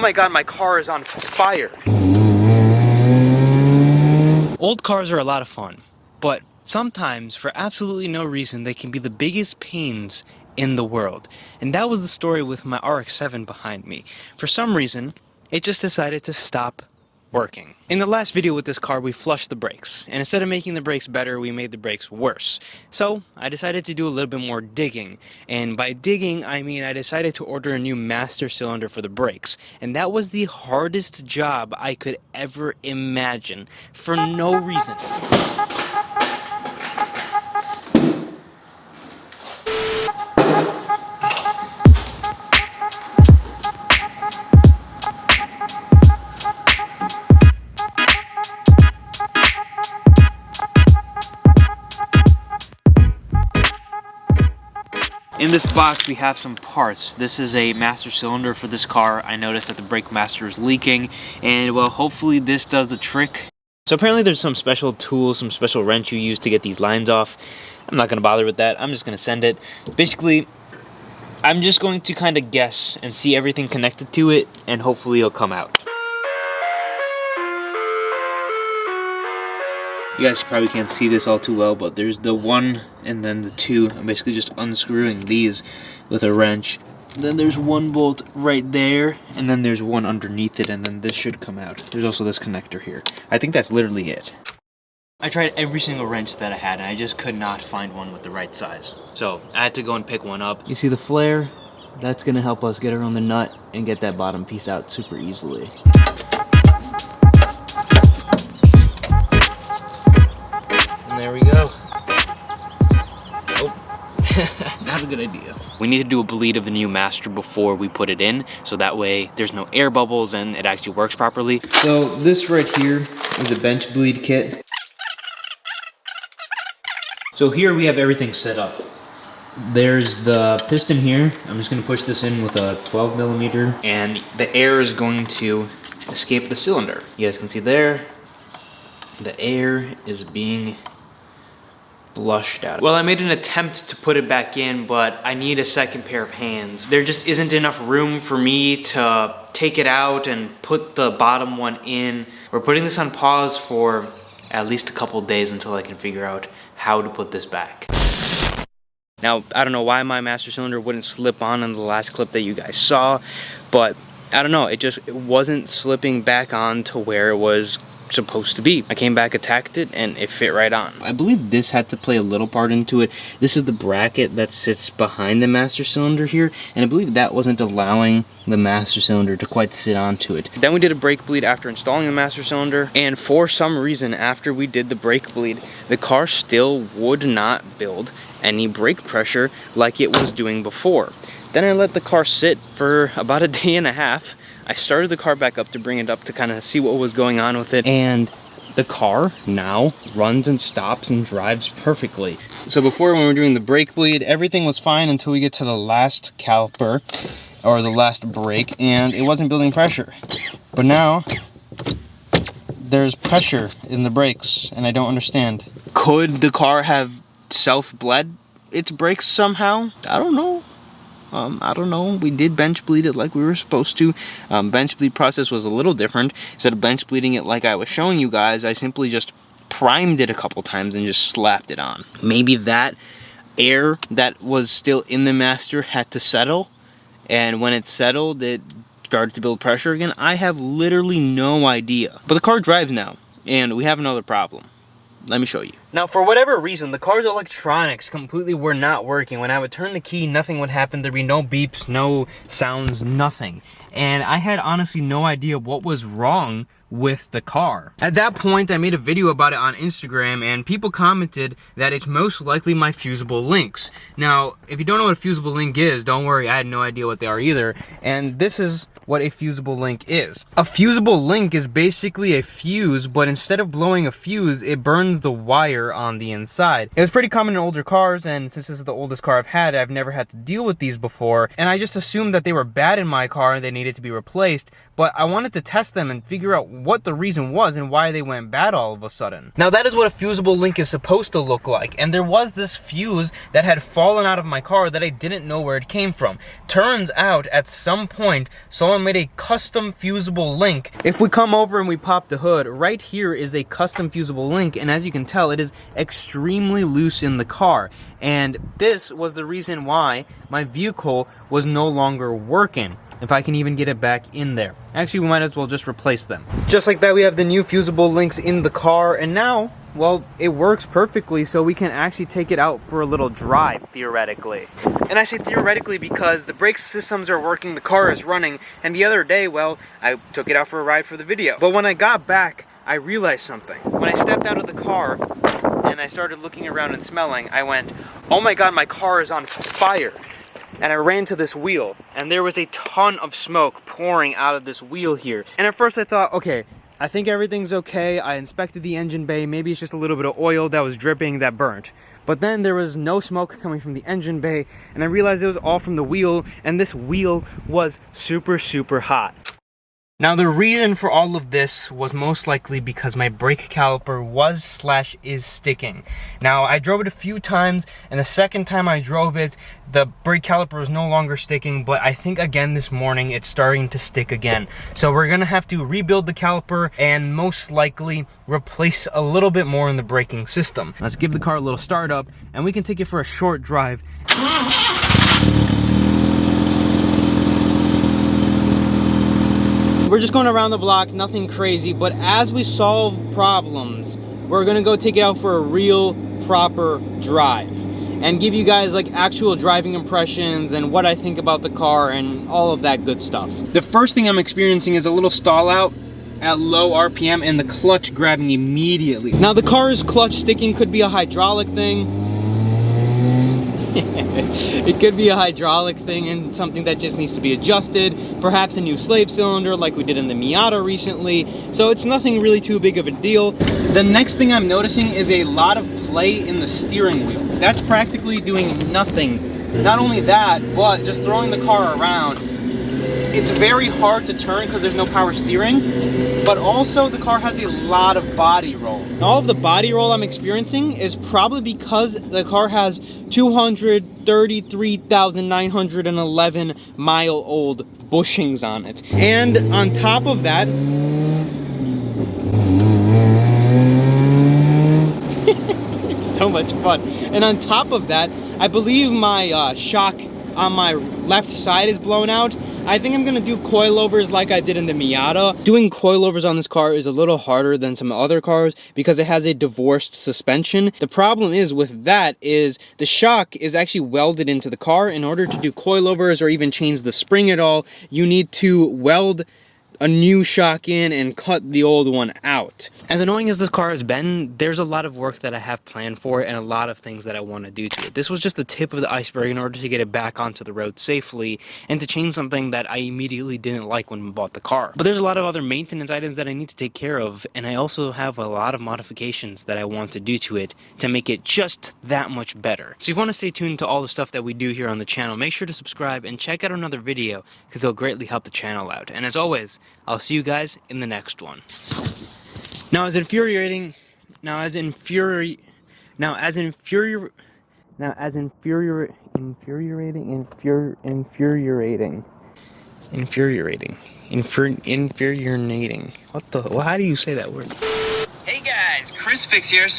my god, my car is on fire. Old cars are a lot of fun, but sometimes, for absolutely no reason, they can be the biggest pains in the world. And that was the story with my Rx7 behind me. For some reason, it just decided to stop working. In the last video with this car, we flushed the brakes, and instead of making the brakes better, we made the brakes worse. So I decided to do a little bit more digging, and by digging, I mean I decided to order a new master cylinder for the brakes, and that was the hardest job I could ever imagine, for no reason. In this box we have some parts. This is a master cylinder for this car. I noticed that the brake master is leaking, and well, hopefully this does the trick. So apparently there's some special tool, some special wrench you use to get these lines off. I'm not gonna bother with that. I'm just gonna send it. Basically, I'm just going to kind of guess and see everything connected to it, and hopefully it'll come out. You guys probably can't see this all too well, but there's the 1 and then the 2. I'm basically just unscrewing these with a wrench. Then there's one bolt right there, and then there's one underneath it, and then this should come out. There's also this connector here. I think that's literally it. I tried every single wrench that I had, and I just could not find one with the right size. So I had to go and pick one up. You see the flare? That's gonna help us get around the nut and get that bottom piece out super easily. There we go. Oh, not a good idea. We need to do a bleed of the new master before we put it in, so that way there's no air bubbles and it actually works properly. So this right here is a bench bleed kit. So here we have everything set up. There's the piston here. I'm just gonna push this in with a 12mm, and the air is going to escape the cylinder. You guys can see there, the air is being flushed out. Well, I made an attempt to put it back in, but I need a second pair of hands. There just isn't enough room for me to take it out and put the bottom one in. We're putting this on pause for at least a couple days until I can figure out how to put this back. Now, I don't know why my master cylinder wouldn't slip on in the last clip that you guys saw, but I don't know, it wasn't slipping back on to where it was supposed to be. I came back, attacked it, and it fit right on. I believe this had to play a little part into it. This is the bracket that sits behind the master cylinder here, and I believe that wasn't allowing the master cylinder to quite sit onto it. Then we did a brake bleed after installing the master cylinder, and for some reason after we did the brake bleed, the car still would not build any brake pressure like it was doing before. Then I let the car sit for about a day and a half. I started the car back up to bring it up to kind of see what was going on with it, and the car now runs and stops and drives perfectly. So before, when we were doing the brake bleed, everything was fine until we get to the last caliper, or the last brake, and it wasn't building pressure. But now, there's pressure in the brakes, and I don't understand. Could the car have self-bled its brakes somehow? I don't know. I don't know. We did bench bleed it like we were supposed to. Bench bleed process was a little different. Instead of bench bleeding it like I was showing you guys, I simply just primed it a couple times and just slapped it on. Maybe that air that was still in the master had to settle, and when it settled, it started to build pressure again. I have literally no idea. But the car drives now, and we have another problem. Let me show you. Now, for whatever reason, the car's electronics completely were not working. When I would turn the key, nothing would happen. There'd be no beeps, no sounds, nothing. And I had honestly no idea what was wrong with the car. At that point, I made a video about it on Instagram, and people commented that it's most likely my fusible links. Now, if you don't know what a fusible link is, don't worry, I had no idea what they are either. And this is what a fusible link is. A fusible link is basically a fuse, but instead of blowing a fuse, it burns the wire here on the inside. It was pretty common in older cars, and since this is the oldest car I've had, I've never had to deal with these before, and I just assumed that they were bad in my car and they needed to be replaced, but I wanted to test them and figure out what the reason was and why they went bad all of a sudden. Now that is what a fusible link is supposed to look like, and there was this fuse that had fallen out of my car that I didn't know where it came from. Turns out at some point someone made a custom fusible link. If we come over and we pop the hood, right here is a custom fusible link, and as you can tell, it is extremely loose in the car, and this was the reason why my vehicle was no longer working. If I can even get it back in there. Actually, we might as well just replace them. Just like that, we have the new fusible links in the car, and now, well, it works perfectly, so we can actually take it out for a little drive, theoretically. And I say theoretically because the brake systems are working, the car is running, and the other day, well, I took it out for a ride for the video. But when I got back, I realized something. When I stepped out of the car, and I started looking around and smelling, I went, oh my god, my car is on fire. And I ran to this wheel, and there was a ton of smoke pouring out of this wheel here. And at first I thought, okay, I think everything's okay. I inspected the engine bay, maybe it's just a little bit of oil that was dripping that burnt. But then there was no smoke coming from the engine bay, and I realized it was all from the wheel, and this wheel was super, super hot. Now the reason for all of this was most likely because my brake caliper was/is sticking. Now I drove it a few times, and the second time I drove it, the brake caliper was no longer sticking, but I think again this morning it's starting to stick again. So we're gonna have to rebuild the caliper and most likely replace a little bit more in the braking system. Let's give the car a little start up and we can take it for a short drive. We're just going around the block, nothing crazy, but as we solve problems, we're gonna go take it out for a real proper drive and give you guys like actual driving impressions and what I think about the car and all of that good stuff. The first thing I'm experiencing is a little stall out at low RPM and the clutch grabbing immediately. Now the car's clutch sticking could be a hydraulic thing. It could be a hydraulic thing and something that just needs to be adjusted, perhaps a new slave cylinder like we did in the Miata recently, so it's nothing really too big of a deal. The next thing I'm noticing is a lot of play in the steering wheel. That's practically doing nothing. Not only that, but just throwing the car around. It's very hard to turn because there's no power steering, but also the car has a lot of body roll. And all of the body roll I'm experiencing is probably because the car has 233,911 mile-old bushings on it. And on top of that, it's so much fun. And on top of that, I believe my shock on my left side is blown out. I think I'm gonna do coilovers like I did in the Miata. Doing coilovers on this car is a little harder than some other cars because it has a divorced suspension. The problem is with that is the shock is actually welded into the car. In order to do coilovers or even change the spring at all, you need to weld a new shock in and cut the old one out. As annoying as this car has been, there's a lot of work that I have planned for it and a lot of things that I want to do to it. This was just the tip of the iceberg in order to get it back onto the road safely and to change something that I immediately didn't like when we bought the car. But there's a lot of other maintenance items that I need to take care of, and I also have a lot of modifications that I want to do to it to make it just that much better. So if you want to stay tuned to all the stuff that we do here on the channel, make sure to subscribe and check out another video because it'll greatly help the channel out. And as always, I'll see you guys in the next one. Now as infuriating What the, well, how do you say that word? Hey guys, Chris Fix here.